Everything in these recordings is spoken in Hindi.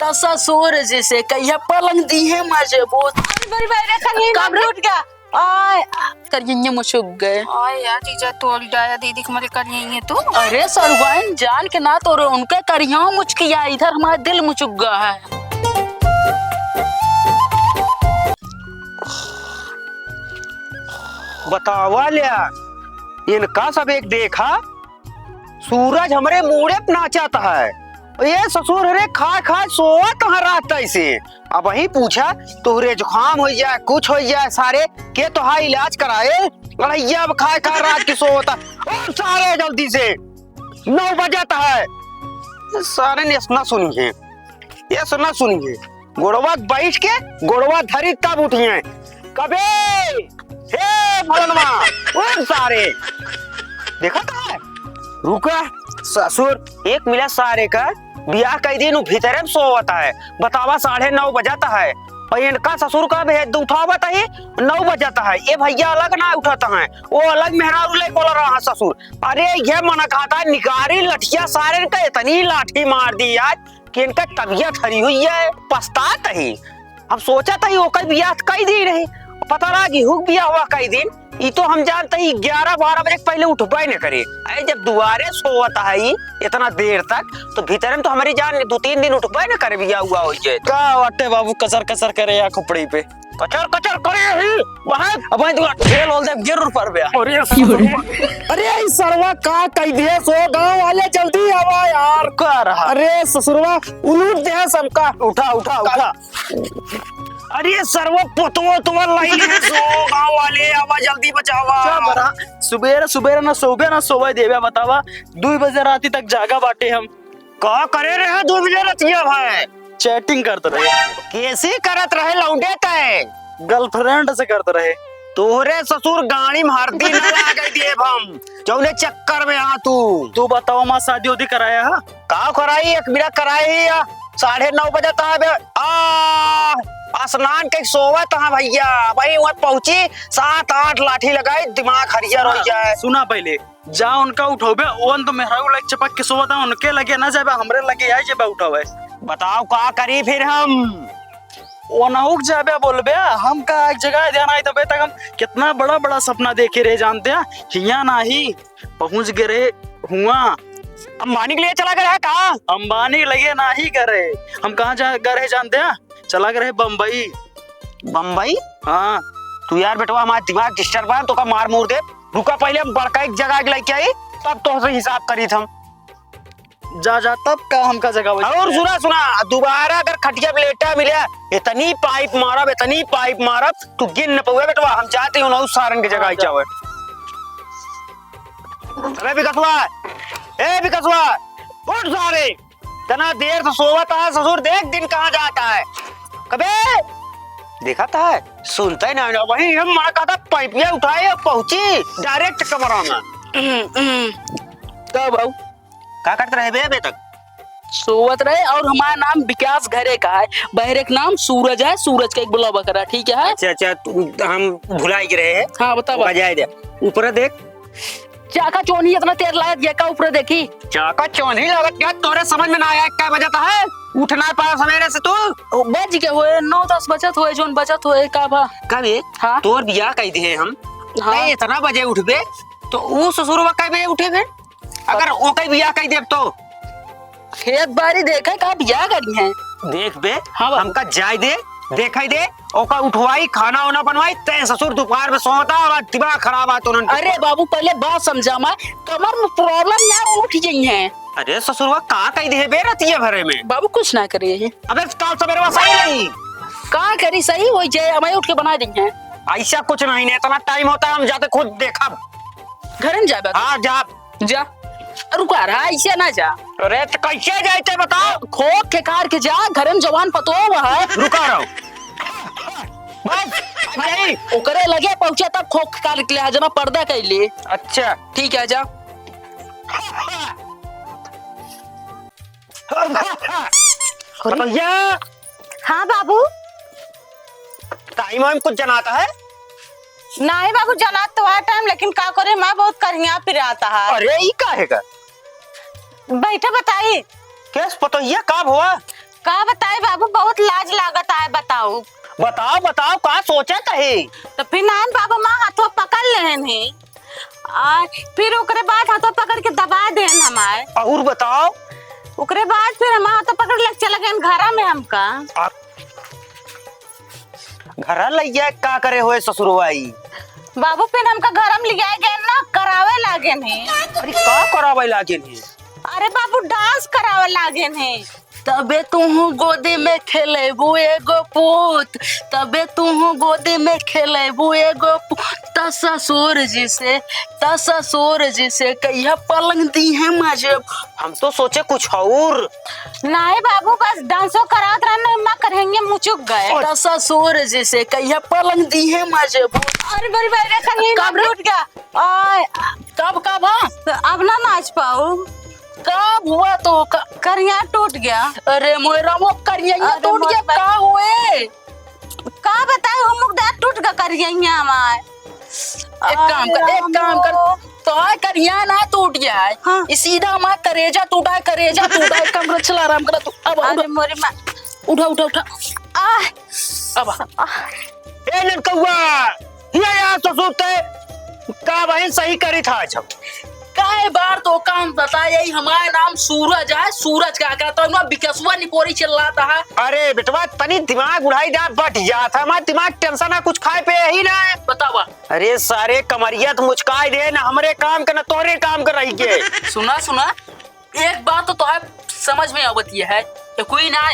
तो ससुर जैसे कहिया पलंग दी है मजबूत बड़ी भाई रे कहीं कब टूट गया। आय करिए मुझुक गए। आय यार जीजा तोड़ डाया दीदी को मरे कर यही है तू। अरे सरवाइन जान के ना तो उनके करिया मुचकिया इधर हमारा दिल मुचुक गया है। बतावा लिया इनका सब एक देखा सूरज हमरे मुड़े पे नाचाता है। ये ससुर रे खा खा सोवत रात ऐसे। अब वही पूछा तोहरे जुकाम हो जाए कुछ हो जाए सारे के तो हा इलाज कराए लड़ैया अब खा खा रात की सोवता और सारे जल्दी से 9 बजाता है। सारे ने सुना सुनी है ये सुना सुनी है गोड़वा बैठ के गोड़वा धरी तब उठी है कबे हे फलनवा उन सारे देखा था रुका ससुर एक मिला सारे का बियाह कई दिन भीतर में सोवता है। बतावा 9:30 बजाता है और इनका ससुर का भेद उठावता है 9 बजाता है। ये भैया अलग ना उठाता है वो अलग मेहरारू ले बोल रहा ससुर। अरे ये मना खाता है निकारी लठिया सारे का इतनी लाठी मार दी आज कि इनका तबीयत हरी हुई है पछतात ही। अब सोचा था वो कई बियाह कई दिन रही पता लगा कि हुक बिया हुआ कई दिन ये तो हम जानते ही 11-12 बजे पहले उठबा न करे। अरे जब दुआरे सोवता है ये इतना देर तक तो भीतर में तो हमारी जान 2-3 दिन उठबा न करे बिया हुआ हो जाए का वाटे बाबू कसर कसर करे या खोपड़ी पे कचर कचर करे ही वहां अब तू खेल होल दे गिर पर बे। अरे सरवा का कह दिए सो गांव वाले जल्दी आवा यार कर। अरे ससुरवा उलूट दे सबका उठा उठा उठा। अरे सर्व पोतवो तो लाई ले सो गांव वाले आवा जल्दी बचावा। क्या बरा सुबेर सुबेर ना सोबे ना सोवे देवे बतावा 2 बजे राती तक जागा बाटे हम का करे रहे 2 बजे रतिया भाई चैटिंग करते रहे कैसे करत रहे लौंडे तय गर्लफ्रेंड से करते रहे। तोहरे ससुर गाड़ी में हरदी न ला गई देव हम जौने चक्कर में आ तू बताओ मां शादी उदी कराया हा का कराई एक बिना कराई या 9:30 बजे तक स्नान के सोवत हाँ भैया भाई वहाँ पहुंची 7-8 लाठी लगाई दिमाग हरियर हो जाए। सुना पहले जा उनका उठोबे ओन तो मेहरारू लाइक चपक के सोवता उनके लगे ना जाबे हमरे लगे आई जेबे उठावे। बताओ का करी फिर हम ओनाउक जाबे बोलबे हम का एक जगह ध्यान आई तबे तक हम कितना बड़ा बड़ा सपना देखे रहे जानते हैं हिया नाही पहुंच गए हुआ अंबानी के लिए चला गया है कहा अंबानी लगे ना ही करे हम कहाँ जा गए जानते हैं चला गए बम्बई। बम्बई हाँ तू यार बेटवा हमारा दिमाग डिस्टर्ब है तो का मार मूर दे रुका पहले हम बड़का एक जगह लेके आई तब तो से हिसाब करी थम जा जा तब का हमका जगह और सुना दोबारा अगर खटिया प्लेटा मिले इतनी पाइप मारब तू गिन न पावे बेटवा हम चाहते हो ना उस सारन की जगह जावे। अरे बिकसवा उठ सारे इतना देर से सोवता है ससुर देख दिन कहाँ जाता है कबे देखा है सुनता ही ना वही हम माँ कहता पाइपिया उठाए पहुंची डायरेक्ट कमरा में तब आओ क्या करते रहे बे तक सोवत रहे और हमारा नाम विकास घरे का है बहरे का नाम सूरज है सूरज का एक बुलावा करा ठीक है। अच्छा हम भुलाई रहे हैं। हाँ बताओ बजाए दे ऊपर देख चाका चोनी इतना तेर लागत गया का ऊपर देखी चाका चोनी लागत गया तोरे समझ में ना आया क्या बजाता है उठना पाया सवेरे से तू बज के हुए 9-10 बचत हुए जोन बचत हुए का भा कभी हाँ तोर बियाह कह दिए हम हाँ इतना बजे उठबे तो वो ससुरवा कई बजे उठे फिर अगर वो कई बियाह कह दे तो खेत बारी देखे का बियाह करी है देख बे हाँ हमका जाय दे देखाई दे ओका उठवाई खाना वाना बनवाई ते ससुर दोपहर में सोता और दिमाग खराब आ तो अरे बाबू पहले बात समझा मैं कमर में प्रॉब्लम ना उठ गई है। अरे ससुरवा का कह दे बे रतिया भरे में बाबू कुछ ना करिए अबे कल सवेरे सही नहीं का करी सही हो जाए हमें उठ के बना दी है ऐसा कुछ नहीं है इतना टाइम होता है हम जाते खुद देखा घर में जा हाँ जा रुका रहा ऐसे ना जा। अरे तो कैसे जाते बताओ खोक के कार के जा घर में जवान पतो है रुका रहो बस नहीं ओकरे लगे पहुंचा तब खोक कार के लिए जना पर्दा कर लिए। अच्छा ठीक है जा भैया हाँ बाबू टाइम वाइम कुछ जनाता है नहीं बाबू जना तो आ टाइम लेकिन का करे माँ बहुत करिया फिर आता है। अरे ये का है बैठे बताई कैस पतो ये कब हुआ का बताए बहुत लाज लागत है, बताओ। बताओ बताओ का सोचा कहे। तो फिर नारायण बाबू माँ हाथों पकड़ लेन है, और फिर ओकरे बाद हाथों पकड़ के दबा देन हमारे। और बताओ। ओकरे बाद फिर हम हाथों पकड़ ले चले गए घर में हमका। घर लैया का करे हुए ससुरवाई। बाबू फिर हमका घर में लिया गए ना, करावे लागे ने। अरे का करावे लागे ने। अरे बाबू डांस करावे लागे ने। तबे तू गोदी में खेलेबू एगो पूत, तबे तू गोदी में खेलेबू एगो पूत। ससुर जी से कहिया पलंग दी है मुझे। हम तो सोचे कुछ और। नहीं बाबू बस डांसो करावत रहने माँ करेंगे मुँह चुक गए। ससुर जी से कहिया पलंग दी है मुझे। अरे बड़ी बड़ी कहीं कब टूट गया। और कब हाँ? अब ना नाच पाऊ। कब हुआ तो करिया टूट गया। अरे मोरा वो करिया टूट गया का हुए? का बताए हम लोग दांत टूट गया करिया हमारे। एक काम कर तो करिया ना टूट गया है। हाँ। सीधा हमारा करेजा टूटा है। कमरा चला आराम करा तू। अब अरे मोरी माँ उठा अब ए लड़कवा ये यार ससुर ते का बहन सही करी था। जब काहे बार तो काम बता यही हमारा नाम सूरज है। सूरज का कहता हूँ ना बिकसवा निपोरी चिल्लाता है। अरे बेटवा तनी दिमाग उड़ाई जा बट जाता हमारा दिमाग टेंशन ना कुछ खाए पे ही ना। बतावा। अरे सारे कमरियत मुचकाई दे ना हमरे काम के ना तोरे काम कर रही के। सुना एक बात तो है समझ में आवती है कि कोई ना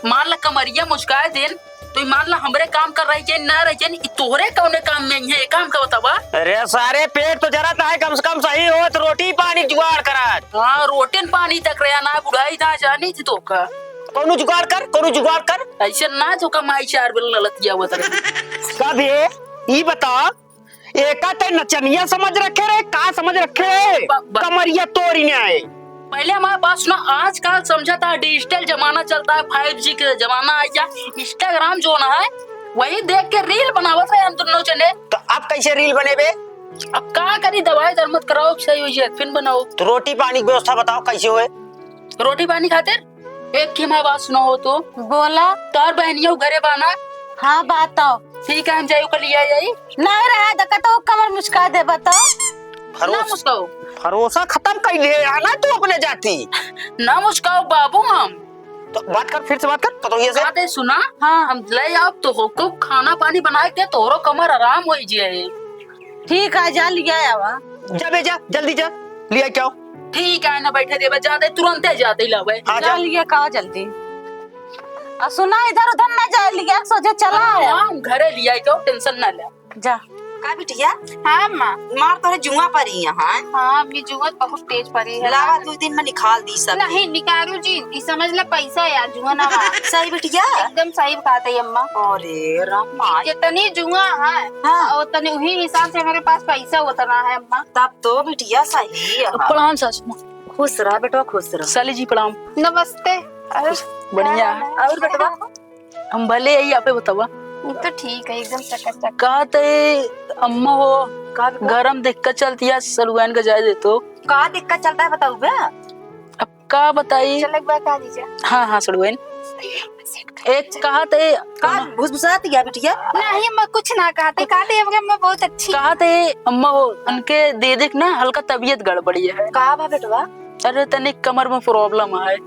मान ला कमरिया मुस्काए देन तो मान ला हमरे काम कर रही है ना रही है तोहरे कौने काम में है ये काम का बतावा। अरे सारे पेट तो जरा है कम से कम सही हो तो रोटी पानी जुगाड़ करा। हाँ रोटी पानी तक रहा ना बुढ़ाई ना जानी थी तो का कोनो जुगाड़ कर ऐसे ना तो कमाई चार बिल ललतिया बता कब ये बता एका ते नचनिया समझ रखे रे का समझ रखे कमरिया तोरी ने आए। पहले हमारे पास ना आजकल समझा था डिजिटल जमाना चलता है 5G का जमाना आ गया। इंस्टाग्राम जो ना है वही देख के रील बनावत रहे हम दोनों जने। तो अब कैसे रील बनेबे? अब का करी दवाई दरमत कराओ सही हो जाए फिर बनाओ। तो रोटी पानी की व्यवस्था बताओ कैसे हुए? रोटी पानी खातिर एक की हमारी बात सुना हो तो बोला तार बहनियों घरे बाना। हाँ बताओ। ठीक है हम जाइयो कल लिया जाई नहीं रहा दका तो कमर मुस्का दे बताओ। ना मुस्काओ भरोसा खत्म कर ले आना तू अपने जाती ना मुस्काओ बाबू हम तो बात कर फिर से बात कर तो ये से बातें सुना। हाँ हम ले आओ तो हो खाना पानी बना के तोरो कमर आराम हो जाए। ठीक है जा लिया आवा। जा जल्दी जा लिया क्या ठीक है ना बैठे दे जाते तुरंत जाते लावे। हाँ जा जा लिया का जल्दी। और सुना इधर उधर ना जा लिया सोचे चला आया। हम घरे लिया क्यों टेंशन ना ले जा। का बिटिया हाँ माँ। मार तोरे जुआ परी यहाँ हाँ अम्मी जुआ बहुत तेज पड़ी है। लावा 2 दिन में निकाल दी सब। नहीं निकालू जी ई समझ ले पैसा यार जुआ ना सही बिटिया एकदम सही बात है अम्मा। अरे रामा जितनी जुआ है हाँ। उतनी उही हिसाब से मेरे पास पैसा उतना है अम्मा। तब तो बिटिया सही है। प्रणाम सासू खुश रह बेटा खुश रह। साली जी प्रणाम। नमस्ते। बढ़िया है और बेटवा हम भले यही आपे बतावा तो ठीक है एकदम चकाचक। कहते अम्मा हो गरम दिक्कत चलती है सलुआन का जाए दे तो का दिक्कत चलता है बताऊ बे। अब का बताई। चल एक बार कह दीजिए। हाँ सलुआन एक कहते का भुसभुसाती है बिटिया। नहीं अम्मा कुछ ना कहते अम्मा बहुत अच्छी। कहते अम्मा हो उनके दे देख ना हल्का तबीयत गड़बड़ी है। का बा बेटवा? अरे तनिक कमर में प्रॉब्लम है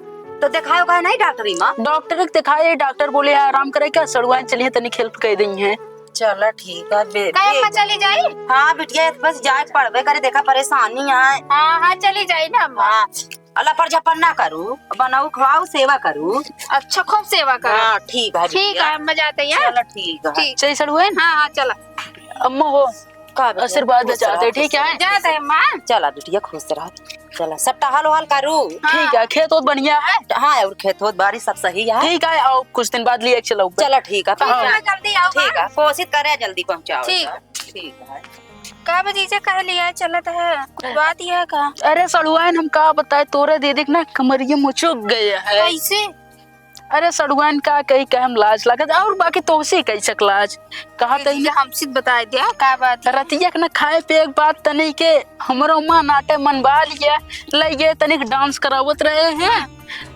तो दिखाओ का नहीं डॉक्टरी माँ? डॉक्टर के दिखाए डॉक्टर बोले आराम करे क्या सड़ुआन चलिए तनिक हेल्प कर दी है। चलो ठीक है अम्मा चली जाए। हाँ बिटिया बस जाए पढ़वे करे देखा परेशानी है। हाँ चली जाए ना अम्मा। हाँ अल्लाह पर जपन ना करूँ बनाऊ खवाऊ सेवा करूँ। अच्छा खूब सेवा कर। हाँ ठीक है ठीक है अम्मा जाते हैं। चलो ठीक है। ठीक सही सड़ुआन। हाँ चला अम्मा हो आशीर्वाद चाहते ठीक है। जाते हैं अम्मा। चला बिटिया खुश रह। चला सब टहल वहल करूँ। ठीक है खेत बहुत बढ़िया है। हाँ और खेत होत बारिश सब सही है। ठीक है आओ कुछ दिन बाद लिए चलो चलो ठीक है जल्दी आओ। ठीक है कोशिश करे जल्दी पहुँचाओ। ठीक। ठीक है का भतीजा कह लिया चलत है कुछ बात यह का। अरे सड़ुआन हम का बताए तोरे दे देख ना कमरिया मुचुक गए है। कैसे? अरे सड़ुआन का कही कह हम लाज लागत और बाकी तो से कही सक लाज कहा कही हमसे बता दिया का बात। रतिया के ना खाए पे एक बात तनी के हमरो मां नाटे मनवा लिया ले ये तनिक डांस करावत रहे हैं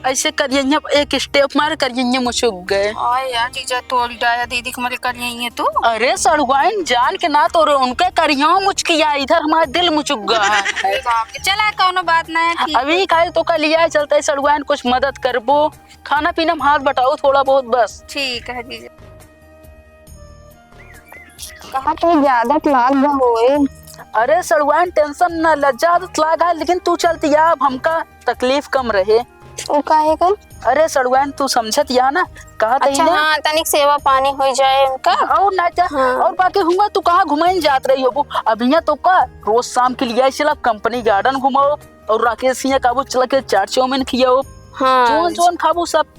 ऐसे करिए एक स्टेप मार करिए मुझुक गए। और यार जीजा तोड़ डाया दीदी को मेरे कर यही है तू। अरे सड़ुआइन जान के ना तो उनके करिया मुचकिया इधर हमारा दिल मुचुक गया है। चला कौनो बात ना है ठीक। अभी खाए तो कल लिया चलता है सड़ुआइन कुछ मदद करबो खाना पीना में हाथ बटाओ थोड़ा बहुत बस। ठीक है जीजा। कहाँ तो ज्यादा लाग ना होए। अरे सड़ुआइन टेंशन न लज्जा लागा लेकिन तू चलती या अब हमका तकलीफ कम रहे। वो काहे कर? अरे सड़ुआइन तू समझत या ना कहा अच्छा हाँ तनिक सेवा पानी हो जाए उनका। और ना जा हाँ। और बाकी हुआ तू कहाँ घुमाइन जात रही हो अब यहाँ तो का रोज शाम के लिए चला कंपनी गार्डन घुमाओ और राकेश सिंह काबू चला के चाट चाउमीन खियाओ। हाँ जोन जोन खाबू सब।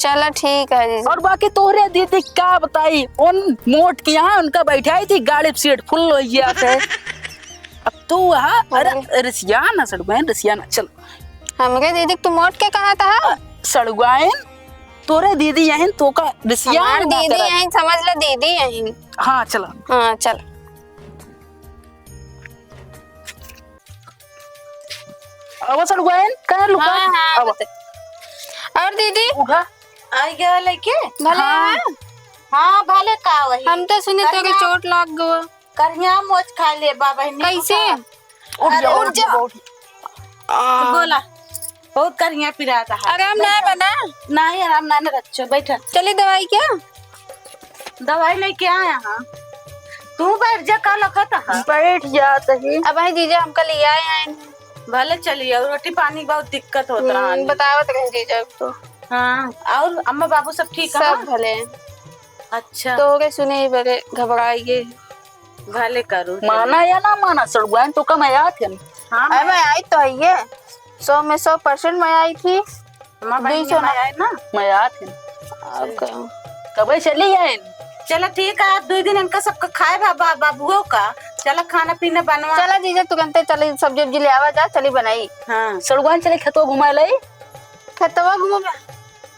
चला ठीक है जीजा। और बाकी तोहरे दीदी क्या बताई उन मोट की यहाँ उनका बैठाई थी गाड़ी सीट फुल हो गया थे। अब तू वहाँ अरे रसियाना सड़ुआइन रसियाना चल। हमके दीदी तू मोट के कहा था? सड़ुआइन तोरे दीदी यहीं तो का रसियाना हमार दीदी यहीं समझ ले दीदी यहीं। हाँ चला। हाँ चल। अब सड़ुआइन कहाँ लुका? हाँ हाँ अब और दीदी उठा आई गया लेके। भले हाँ। हैं? हाँ भले का वही हम तो सुने तो कि चोट लग गया। करिया मोच खा ले बाबा कैसे? उठ जा उठ जा। उठ बोला बहुत करिया पिराता है। आराम ना बना। नहीं आराम ना रखो बैठा। चली दवाई क्या? दवाई लेके आया यहाँ। तू बैठ जा का लखत है। बैठ जा सही। अब है जीजा हमका ले आए हैं। भले चलिए और रोटी पानी बहुत दिक्कत होत रहा। बतावत रहे जीजा तो। हाँ और अम्मा बाबू सब ठीक है? सब भले हैं। अच्छा तो के सुने ही बड़े घबराइए। भले करो। माना या ना माना सड़ुआइन तो कम आया थे। हाँ अरे मैं आई तो आई है 100 में 100% मैं आई थी। अम्मा बहन 200 आया है ना। मैं आया थे अब क्या? कब चली आए चलो ठीक है 2 दिन इनका सबका खाए बाबुओं का। चलो खाना पीना बनवा। चला जीजा तुरंत चली सब्जी उब्जी ले आवा जा चली बनाई। हाँ सड़ुआइन चले खेतो घुमा ले। खेतवा घूमो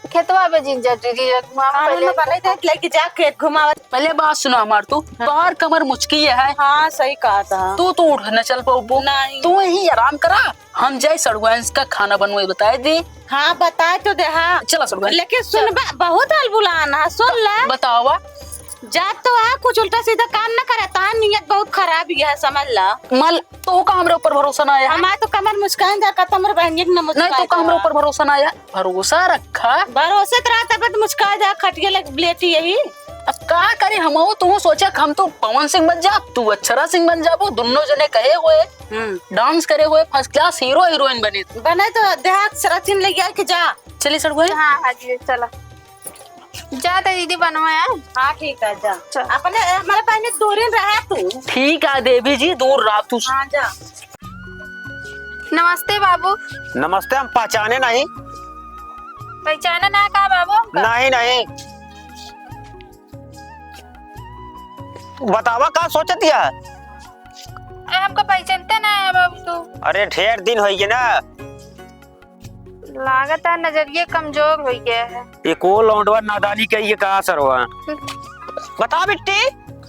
खेतवा पे जीजा जीजा घुमा पहले। भले लेके जा खेत घुमावा। पहले बात सुनो हमार तू बाहर कमर मुचकी है। हाँ सही कहा था। तू उठ न चल पाऊ नहीं। तू यही आराम करा हम जाए सड़ुआइन का खाना बनवाई बताए दी। हाँ बताए तो दे। हाँ चला सड़ुआइन लेकिन सुन बहुत हलबुलाना है सुन ले। बतावा जात तो है कुछ उल्टा सीधा काम न करे ता नियत बहुत खराब ही है समझ ला। मल तो का हमरे ऊपर भरोसा ना आया। हमारे तो कमर मुस्कान जा का तमर बहन एक न नहीं मुस्कान तो का हमरे ऊपर भरोसा ना आया। भरोसा रखा भरोसे तरह तब मुस्कान जा खटिया लग लेटी यही। अब का करे हम तू सोचा हम तो पवन सिंह बन जा तू अक्षरा सिंह बन जाबो दोनों जने कहे हुए डांस करे हुए फर्स्ट क्लास हीरो हीरोइन बने बने तो देहात सराचिन ले गया कि जा। चली सड़ुआइन। हाँ हाँ जी चला जाते दीदी बनवाया। हाँ ठीक है जा। चल। अपने हमारे पहले 2 दिन रहा तू। ठीक है देवी जी दूर रहा तू। हाँ जा। नमस्ते बाबू। नमस्ते हम पहचाने नहीं। पहचाना ना का बाबू? नहीं नहीं बतावा का सोचत या? अरे हमको पहचानते ना है बाबू तू। अरे ढेर दिन हो गए ना। लागत है नजरिए कमजोर हो गया है। ये को लौंडवा नादानी के ये कहा सर हुआ बता बिट्टी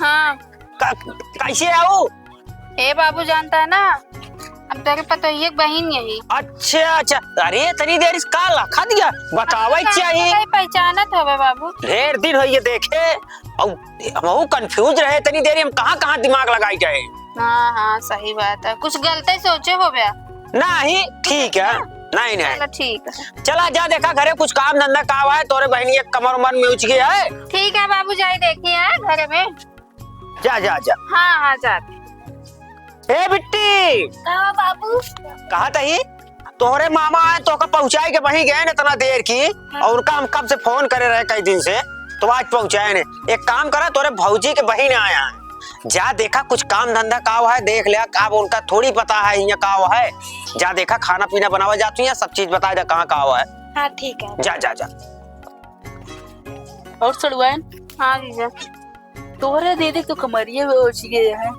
हाँ कैसे आओ? ए बाबू जानता है ना अब तेरे पता है एक बहन यही। अच्छा अच्छा अरे तनी देर इसका लखा दिया बतावा चाहिए। पहचानत है बाबू। ढेर दिन हो ये देखे और हम कंफ्यूज रहे तनी देर हम कहाँ दिमाग लगाई गए। हाँ हाँ सही बात है कुछ गलती सोचे हो गया। नहीं ठीक है नहीं नहीं चलो ठीक है। चला जा देखा घरे कुछ काम धंधा का हुआ है तोरे बहनी एक कमर उमर में उच गया है। ठीक है बाबू जाए देखिए घर में। जा जा जा। हाँ हाँ जाते। ए बिट्टी कहा बाबू? कहा तही तोहरे मामा आए तो का पहुंचाए के वहीं गए न इतना देर की और उनका हम कब से फोन करे रहे कई दिन से तो आज पहुंचाए ने। एक काम करा तोरे भौजी के बहन आया है जा देखा कुछ काम धंधा का हुआ है देख लिया अब उनका थोड़ी पता है यहाँ का हुआ है। जा देखा खाना पीना बनावा जाती है सब चीज बता दे कहाँ का हुआ है। हाँ ठीक है जा जा जा। और सड़ुआइन हाँ जीजा। तोहरे दीदी तो कमरिए में उच गए हैं।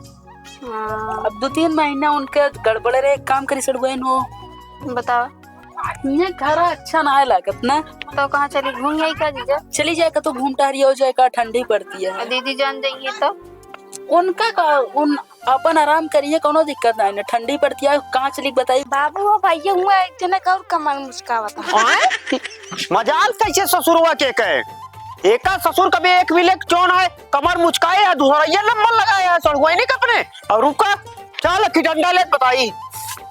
हाँ अब 2-3 महीना उनके गड़बड़ रहे काम करी सड़ुआइन हो। बताओ ये घर अच्छा ना है लागत ना। तो कहाँ चली घूम गई क्या जीजा? चली जाएगा तो घूम टहरी हो जाएगा ठंडी पड़ती है। दीदी जान जाइए तो उनका का उन अपन आराम करिए, कोनो दिक्कत नहीं ना, ठंडी पड़ती है कहाँ चली बताइए। बाबू वो भैया हुआ एक जना का और कमर मुस्कावत है। आए? मजाल कैसे ससुरवा के कहे, एका ससुर कभी एक विलेक चौन है कमर मुचकाए है, दूसरा ये नंबर लगाया है सड़ुआ नहीं कपने और रुका चल की डंडा ले बताई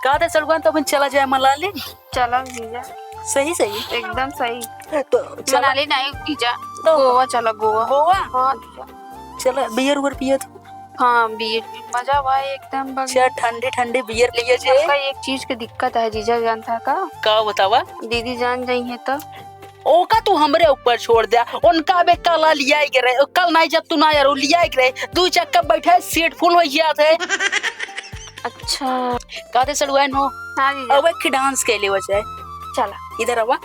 कहा था सड़गवान तो अपन चला जाए मनाली। चलो जीजा, सही सही एकदम सही। तो चला मनाली नहीं जीजा, तो गोवा चलो गोवा। गोवा हाँ जीजा। चला बियर उबर पिए तो हाँ बियर भी मजा भाई एकदम अच्छा ठंडे ठंडे बियर लिए जे। सबका एक चीज की दिक्कत है जीजा, जानता का बतावा दीदी जान जाई है तो ओका तू हमरे ऊपर छोड़ दिया, उनका बे कल लिया ही रहे, कल नहीं जब तू ना यार लिया ही रहे, दो चक्कर बैठे सीट फुल हो गया थे। अच्छा कहते सड़ुआन हो हाँ जीजा अब एक डांस के लिए वजह चला। इधर आवा।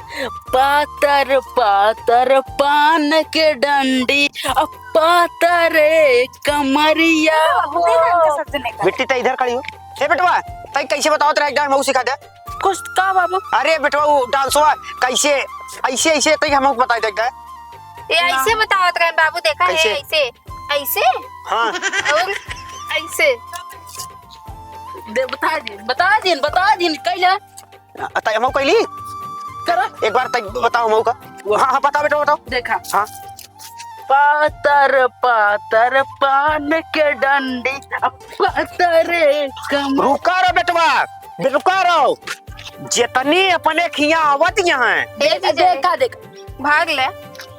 पातर पातर पान के डंडी अब पातर कमरिया हो। बेटी तो इधर खड़ी हो। ए बेटवा तई कैसे बताओ तेरा एक डांस मऊ सिखा दे। कुछ का बाबू अरे बेटवा वो डांसवा कैसे ऐसे ऐसे तई हमको बता देगा। ये ऐसे बताओ तो बाबू, देखा है कैसे? ऐसे ऐसे हाँ और ऐसे। दे बता दिन कैला तई हमको कैली करा एक बार तई बताओ हमको का। हाँ हाँ बताओ बेटा बताओ। देखा हाँ पातर पातर पान के डंडी अब पातर कम। रुका रहो बेटवा रुका रहो, जितनी अपने खिया आवत यहाँ देखा भाग ले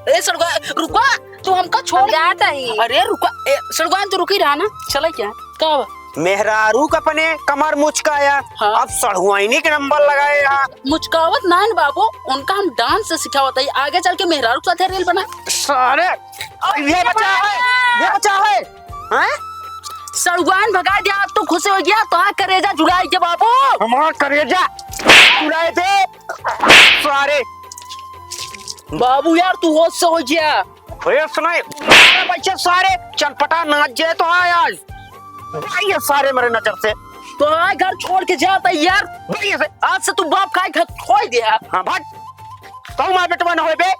ए सड़गवा रुका तू हमका छोड़ जाता ही। अरे रुका ए सड़गवान तू रुकी रहा ना चला क्या कब मेहरारू का अपने कमर मुचकाया। हाँ। अब सड़हुआइनी के नंबर लगाए यहाँ। मुचकावत ना है बाबू, उनका हम डांस से सिखावत है, आगे चल के मेहरारू के साथ रील बना। सारे ये बचा है हैं? सड़गवान भगा दिया, अब तो खुश हो गया तो हाँ करेजा जुड़ाई के बाबू। हमारा करेजा उड़ाए थे सारे। बाबू यार तू होश से हो गया। ये सुनाए बच्चे सारे चटपटा नाच जाए तो हाँ आज ये सारे मेरे नजर से। तो हाँ घर छोड़ के जाता है यार, बढ़िया से आज से तू बाप का घर खोई दिया। हाँ भाग तो मार बेटवा न होए बे।